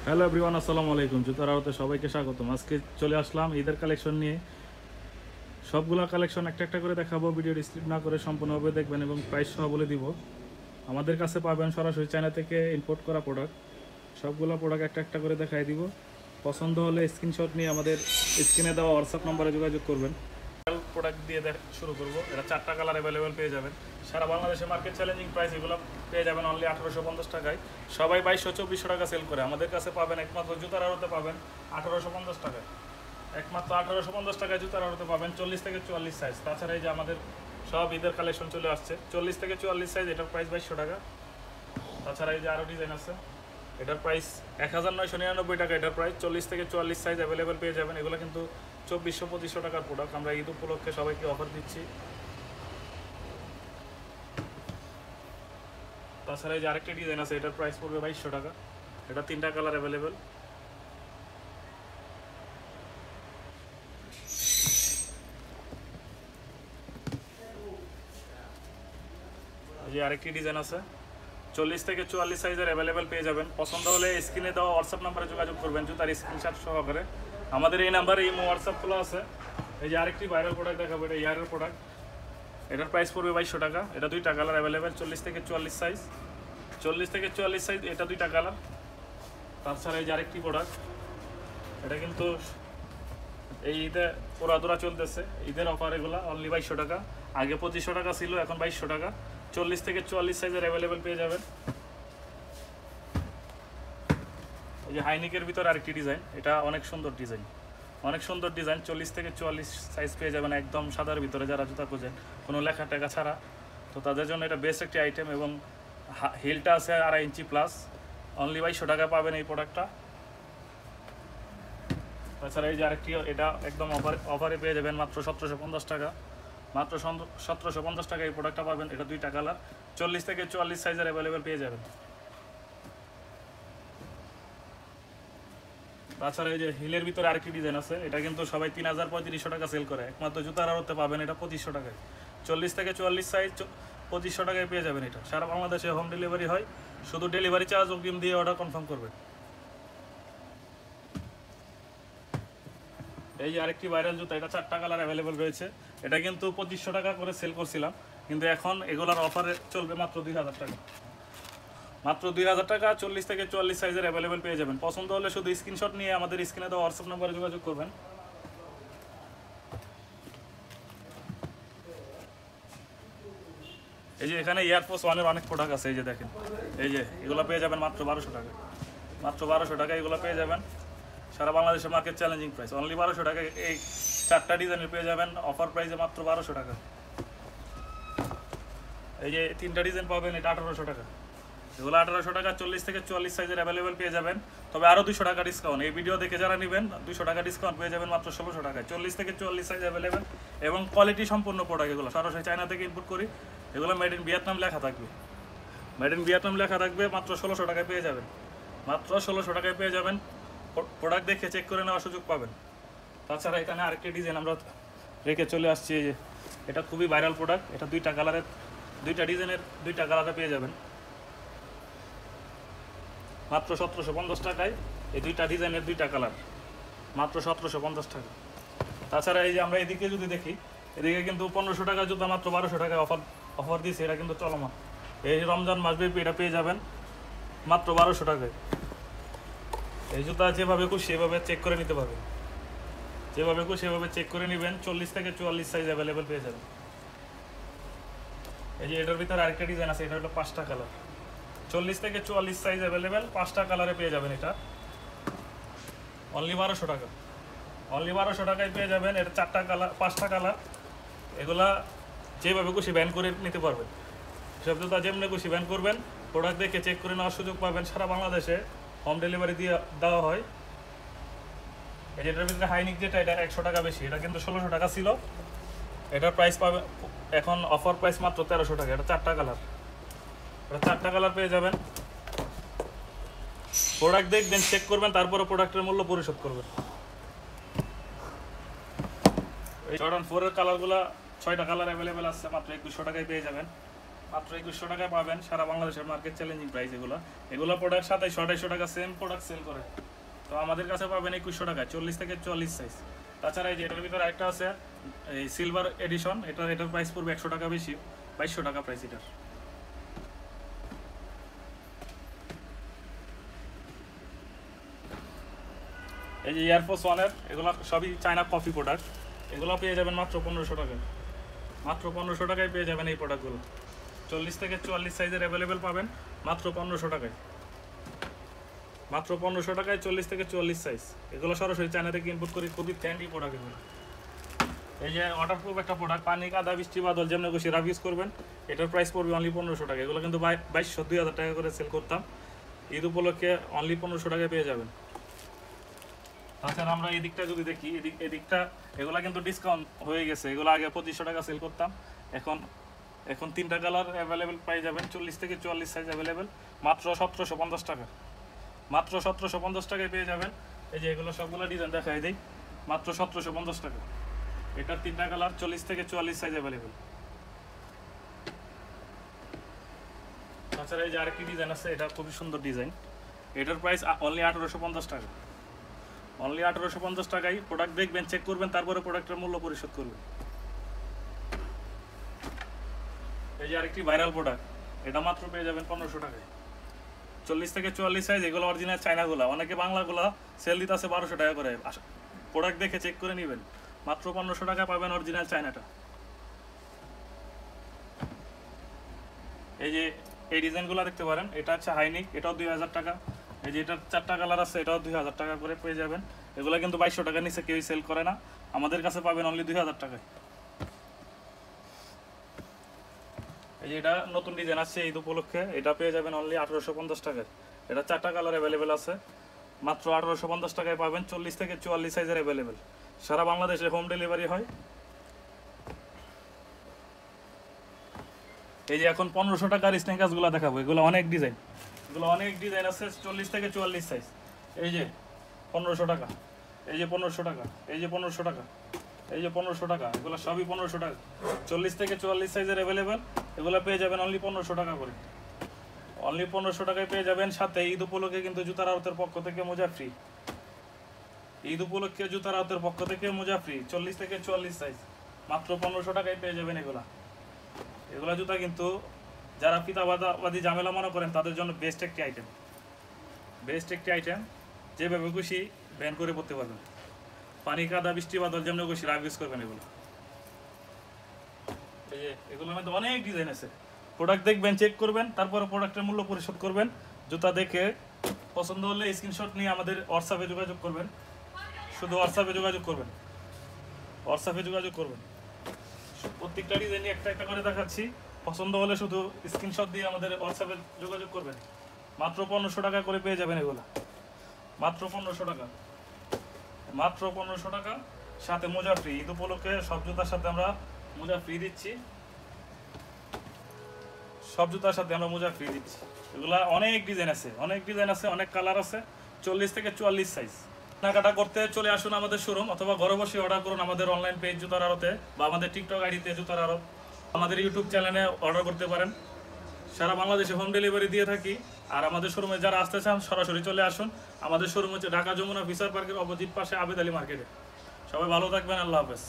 Hello everyone, আসসালামু আলাইকুম। জুতার আড়তে সবাইকে স্বাগতম। আজকে চলে আসলাম ঈদের কালেকশন নিয়ে। সবগুলা কালেকশন একটা একটা করে দেখাবো। ভিডিওটি স্কিপ না করে সম্পূর্ণভাবে দেখবেন এবং প্রাইস সহ বলে দিব। আমাদের কাছে পাবেন সরাসরি চায়না থেকে ইম্পোর্ট করা প্রোডাক্ট। সবগুলো প্রোডাক্ট একটা একটা করে দেখাই দিব। পছন্দ হলে স্ক্রিনশট নিয়ে আমাদের স্ক্রিনে দেওয়া হোয়াটসঅ্যাপ নম্বরে যোগাযোগ করবেন। প্রোডাক্ট দিয়ে শুরু করবো। এটা 4টা কালার অ্যাভেলেবেল পেয়ে যাবেন। সারা বাংলাদেশে মার্কেট চ্যালেঞ্জিং প্রাইস এগুলো পেয়ে যাবেন অনলি 1850 টাকায়। সবাই 2200-2400 টাকা সেল করে। আমাদের কাছে পাবেন একমাত্র জুতার আড়তে পাবেন 1850 টাকায়। একমাত্র 1850 টাকায় জুতার আড়তে পাবেন 40 থেকে 44 সাইজ। তাছাড়া এই যে আমাদের সব ঈদের কালেকশন চলে আসছে 40 থেকে 44 সাইজ, এটার প্রাইস 2200 টাকা। তাছাড়া এই যে আরও ডিজাইন আছে, এটার প্রাইস 1999 টাকা। এটার প্রাইস 40 থেকে 44 সাইজ অ্যাভেলেবেল পেয়ে যাবেন। এগুলো কিন্তু 2400-2500 টাকার প্রোডাক্ট। আমরা ঈদ উপলক্ষে সবাইকে অফার দিচ্ছি। তাছাড়া এই যে আরেকটি ডিজাইন আছে, এটার প্রাইস পড়বে 2200 টাকা। এটা 3টা কালার অ্যাভেলেবেল। এই যে আরেকটি ডিজাইন আছে 40 থেকে 44 সাইজের অ্যাভেলেবেল পেয়ে যাবেন। পছন্দ হলে স্ক্রিনে দেওয়া হোয়াটসঅ্যাপ নাম্বারে যোগাযোগ করবেন জুতার স্ক্রিনশট সহকারে। আমাদের এই নাম্বারে এই হোয়াটসঅ্যাপ খোলা আছে। এই যে আরেকটি ভাইরাল প্রোডাক্ট দেখাবো, এটা ইয়ারের প্রোডাক্ট। এটার প্রাইস পড়বে 2200 টাকা। এটা 2টা কালার অ্যাভেলেবেল, 40 থেকে 44 সাইজ। 40 থেকে 44 সাইজ, এটা 2টা কালার। তাছাড়া এই যে আরেকটি প্রোডাক্ট, এটা কিন্তু এই ঈদে পোড়াদোড়া চলতেছে, ঈদের অফার এগুলো অনলি 2200 টাকা। আগে 2500 টাকা ছিল, এখন 2200 টাকা। 40 থেকে 44 সাইজের অ্যাভেলেবেল পেয়ে যাবেন। এই যে হাইনিকের ভিতরে আরেকটি ডিজাইন, এটা অনেক সুন্দর ডিজাইন, অনেক সুন্দর ডিজাইন। 40 থেকে 44 সাইজ পেয়ে যাবেন একদম সাদার ভিতরে। যারা জুতা খোঁজেন কোনো লেখা টেখা ছাড়া, তো তাদের জন্য এটা বেস্ট একটি আইটেম। এবং হিলটা আছে 2.5 ইঞ্চি প্লাস। অনলি 2200 টাকা পাবেন এই প্রোডাক্টটা। তাছাড়া এই যে আরেকটি, এটা একদম অফারে পেয়ে যাবেন মাত্র 1750 টাকা। মাত্র 1750 টাকা এই প্রোডাক্টটা পাবেন। এটা 2টা কালার, 40 থেকে 44 সাইজের অ্যাভেলেবেল পেয়ে যাবেন। তাছাড়া এই যে হিলের ভিতরে আরেকটি ডিজাইন আছে, এটা কিন্তু সবাই 3000-3500 টাকা সেল করে। একমাত্র জুতার আড়তে পাবেন এটা 2500 টাকায়। 40 থেকে 44 সাইজ 2500 টাকায় পেয়ে যাবেন। এটা সারা বাংলাদেশে হোম ডেলিভারি হয়। শুধু ডেলিভারি চার্জ অগ্রিম দিয়ে অর্ডার কনফার্ম করবেন। এই যে আরেকটি ভাইরাল জুতা, এটা 4টা কালার অ্যাভেলেবেল রয়েছে। এটা কিন্তু 2500 টাকা করে সেল করছিলাম, কিন্তু এখন এগুলোর অফারে চলবে মাত্র 2000 টাকা। মাত্র 2000 টাকা 40 থেকে 44 সাইজের অ্যাভেলেবেল পেয়ে যাবেন। পছন্দ হলে শুধু স্ক্রিনশট নিয়ে আমাদের স্ক্রিনে দেওয়া হোয়াটসঅ্যাপ নম্বরে যোগাযোগ করবেন। এই যে এখানে এয়ারফোর্স ওয়ানের অনেক প্রোডাক্ট আছে। এই যে দেখেন, এই যে এগুলো পেয়ে যাবেন মাত্র 1200 টাকা। মাত্র 1200 টাকা এগুলো পেয়ে যাবেন। সারা বাংলাদেশে মার্কেট চ্যালেঞ্জিং প্রাইস অনলি 1200 টাকা। এই 4টা ডিজাইনের পেয়ে যাবেন অফার প্রাইসে মাত্র 1200 টাকা। এই যে 3টা ডিজাইন পাবেন, এটা 1800 টাকা। এগুলো 1800 টাকা। 40 থেকে 44 সাইজের অ্যাভেলেবেল পেয়ে যাবেন। তবে আরও 200 টাকা ডিসকাউন্ট। এই ভিডিও দেখে যারা নেবেন 200 টাকা ডিসকাউন্ট পেয়ে যাবেন মাত্র 1600 টাকায়। 40 থেকে 44 সাইজ অ্যাভেলেবেল এবং কোয়ালিটি সম্পূর্ণ প্রোডাক্ট। এগুলো সরাসরি চায়না থেকে ইম্পোর্ট করি। এগুলো মেড ইন ভিয়েতনাম লেখা থাকবে, মেড ইন ভিয়েতনাম লেখা থাকবে। মাত্র 1600 টাকায় পেয়ে যাবেন। মাত্র 1600 টাকায় পেয়ে যাবেন। প্রোডাক্ট দেখে চেক করে নেওয়ার সুযোগ পাবেন। তাছাড়া এখানে আরেকটি ডিজাইন আমরা রেখে চলে আসছি। এই যে এটা খুবই ভাইরাল প্রোডাক্ট। এটা 2টা কালারের, 2টা ডিজাইনের 2টা কালারে পেয়ে যাবেন মাত্র 1750 টাকায়। এই 2টা ডিজাইনের 2টা কালার মাত্র 1750 টাকা। তাছাড়া এই যে আমরা এদিকে যদি দেখি, এদিকে কিন্তু 1500 টাকা জুতা মাত্র 1200 টাকায় অফার দিয়েছে। এটা কিন্তু চলমান, এই রমজান মাসব্যাপী এটা পেয়ে যাবেন মাত্র 1200 টাকায়। এই জুতা যেভাবে খুশি সেভাবে চেক করে নিতে পারবেন, যেভাবে খুশি সেভাবে চেক করে নেবেন। 40 থেকে 44 সাইজ অ্যাভেলেবেল পেয়ে যাবেন। এই যে এটার ভিতরে আরেকটা ডিজাইন আছে, এটা হলো 5টা কালার। 40 থেকে 44 সাইজ অ্যাভেলেবেল 5টা কালারে পেয়ে যাবেন। এটা অনলি 1200 টাকা। অনলি 1200 টাকায় পেয়ে যাবেন। এটা 4টা কালার, 5টা কালার। এগুলা যেভাবে খুশি ব্যান করে নিতে পারবেন। সব জুতা যেমনি খুশি ব্যান করবেন, প্রোডাক্ট দেখে চেক করে নেওয়ার সুযোগ পাবেন। সারা বাংলাদেশে হোম ডেলিভারি দিয়ে দেওয়া হয়। এটার ভিতরে হাইনিক যেটা, এটা 100 টাকা বেশি। এটা কিন্তু 1600 টাকা ছিল। এটার প্রাইস পাবে এখন অফার প্রাইস মাত্র 1300 টাকা। এটা 4টা কালার, এটা 4টা কালার পেয়ে যাবেন। প্রোডাক্ট দেখবেন, চেক করবেন, তারপরে প্রোডাক্টের মূল্য পরিশোধ করবেন। এই জর্ডান 4 এর কালারগুলো 6টা কালার অ্যাভেলেবেল আছে, মাত্র 2100 টাকায় পেয়ে যাবেন। মাত্র 2100 টাকায় পাবেন, সারা বাংলাদেশের মার্কেট চ্যালেঞ্জিং প্রাইস। এগুলো প্রোডাক্ট 2700-2800 টাকা সেম প্রোডাক্ট সেল করে, তো আমাদের কাছে পাবেন 2100 টাকায় 40 থেকে 44 সাইজ। তাছাড়া এই যে এটার ভিতরে একটা আছে এই সিলভার এডিশন, এটার প্রাইস পড়বে 100 টাকা বেশি, 2200 টাকা প্রাইস এটার। এই যে এয়ারফোর্স ওয়ানের, এগুলো সবই চায়না কফি প্রোডাক্ট, এগুলো পেয়ে যাবেন মাত্র 1500 টাকায়। মাত্র 1500 টাকায় পেয়ে যাবেন এই প্রোডাক্টগুলো। 40 থেকে 44 সাইজের অ্যাভেলেবেল পাবেন মাত্র 1500 টাকায়। মাত্র 1500 টাকায় 40 থেকে 44 সাইজ। এগুলো সরাসরি চায়না থেকে ইম্পোর্ট করি, খুবই ট্রেন্ডি প্রোডাক্ট এগুলো। এই যে ওয়াটারপ্রুফ একটা প্রোডাক্ট, পানি কাদা বৃষ্টি বাদল যেমন খুশি রাফ ইউজ করবেন। এটার প্রাইস পড়বে অনলি 1500 টাকা। এগুলো কিন্তু 2200-2000 টাকা করে সেল করতাম, ঈদ উপলক্ষে অনলি 1500 টাকায় পেয়ে যাবেন। তাছাড়া আমরা এই দিকটা যদি দেখি, এদিকটা এগুলা কিন্তু ডিসকাউন্ট হয়ে গেছে। এগুলো আগে 2500 টাকা সেল করতাম, এখন 3টা কালার অ্যাভেলেবেল পেয়ে যাবেন। 40 থেকে 44 সাইজ অ্যাভেলেবেল মাত্র 1750 টাকা। মাত্র 1750 টাকায় পেয়ে যাবেন। এই যে এগুলো সবগুলো ডিজাইন দেখাই দিই, মাত্র 1750 টাকা। এটার 3টা কালার 40 থেকে 44 সাইজ অ্যাভেলেবেল। তাছাড়া এই যে আরেকটি ডিজাইন আছে, এটা খুবই সুন্দর ডিজাইন। এটার প্রাইস অনলি 1850 টাকা। অনলি 1850 টাকায় প্রোডাক্ট দেখবেন, চেক করবেন, তারপরে প্রোডাক্টের মূল্য পরিশোধ করবেন। এই যে আরেকটি ভাইরাল প্রোডাক্ট, এটা মাত্র পেয়ে যাবেন 1500 টাকায়। 40 থেকে 44 সাইজ, এগুলো অরিজিনাল চায়নাগুলা। অনেকে বাংলাগুলা সেল দিতে আছে 1200 টাকা করে। প্রোডাক্ট দেখে চেক করে নেবেন, মাত্র 1500 টাকা পাবেন অরিজিনাল চায়নাটা। এই যে এই ডিজাইনগুলো দেখতে পারেন, এটা হচ্ছে হাইনিক, এটাও 2000 টাকা। এই যে এটার 4টা কালার আছে, এটাও 2000 টাকা করে পেয়ে যাবেন। এগুলো কিন্তু 2200 টাকার নিচে কেউই সেল করে না, আমাদের কাছে পাবেন অনলি 2000 টাকায়। এই যে এটা নতুন ডিজাইন আসছে ঈদ উপলক্ষে, এটা পেয়ে যাবেন অনলি 1850 টাকায়। এটা 4টা কালার অ্যাভেলেবেল আছে, মাত্র 1850 টাকায় পাবেন। 40 থেকে 44 সাইজের অ্যাভেলেবেল, সারা বাংলাদেশে হোম ডেলিভারি হয়। এই যে এখন 1500 টাকার স্নেকার্সগুলো দেখাবো, এগুলো অনেক ডিজাইন আছে। 40 থেকে 44 সাইজ। এই যে 1500 টাকা, এই যে 1500 টাকা, এই যে 1500 টাকা, এই যে 1500 টাকা, এগুলো সবই 1500 টাকা। 40 থেকে 44 সাইজের অ্যাভেলেবেল, এগুলো পেয়ে যাবেন অনলি 1500 টাকা করে। অনলি 1500 টাকায় পেয়ে যাবেন। সাথে ঈদ উপলক্ষে কিন্তু জুতার আড়তের পক্ষ থেকে মোজা ফ্রি। ঈদ উপলক্ষে জুতার আড়তের পক্ষ থেকে মোজা ফ্রি, 40 থেকে 44 সাইজ, মাত্র 1500 টাকায় পেয়ে যাবেন। এগুলা জুতা কিন্তু যারা পিতাবাদী ঝামেলা মনে করেন তাদের জন্য বেস্ট একটি আইটেম। যেভাবে খুশি ব্যান করে পড়তে পারবেন, পানি কাদা বৃষ্টি বাদল যেমন খুশি রাফ ইউজ করবেন। এই যে এগুলোর মধ্যে অনেক ডিজাইন আছে। প্রোডাক্ট দেখবেন, চেক করবেন, তারপরে প্রোডাক্টের মূল্য পরিশোধ করবেন। জুতা দেখে পছন্দ হলে স্ক্রিনশট নিয়ে আমাদের হোয়াটসঅ্যাপে যোগাযোগ করবেন। শুধু হোয়াটসঅ্যাপে যোগাযোগ করবেন। প্রত্যেকটা ডিজাইন একটা একটা করে দেখাচ্ছি, পছন্দ হলে শুধু স্ক্রিনশট দিয়ে আমাদের হোয়াটসঅ্যাপে যোগাযোগ করবেন। মাত্র 1500 টাকা করে পেয়ে যাবেন এগুলো, মাত্র 1500 টাকা। মাত্র 1500 টাকা, সাথে মোজা ফ্রি। ঈদ উপলক্ষে সব জুতার সাথে আমরা মোজা ফ্রি দিচ্ছি। এগুলা অনেক ডিজাইন আছে, অনেক কালার আছে। 40 থেকে 44 সাইজ। কেনাকাটা করতে চলে আসুন আমাদের শোরুম, অথবা ঘরে বসে অর্ডার করুন আমাদের অনলাইন পেজ জুতার আড়তে, বা আমাদের টিকটক আইডিতে জুতার আড়ত, আমাদের ইউটিউব চ্যানেলে অর্ডার করতে পারেন। সারা বাংলাদেশে হোম ডেলিভারি দিয়ে থাকি। আর আমাদের শোরুমে যারা আসতে চান সরাসরি চলে আসুন। আমাদের শোরুম হচ্ছে ঢাকা যমুনা ফিশার পার্কের অপোজিট পাশে আবেদ আলী মার্কেটে। সবাই ভালো থাকবেন, আল্লাহ হাফেজ।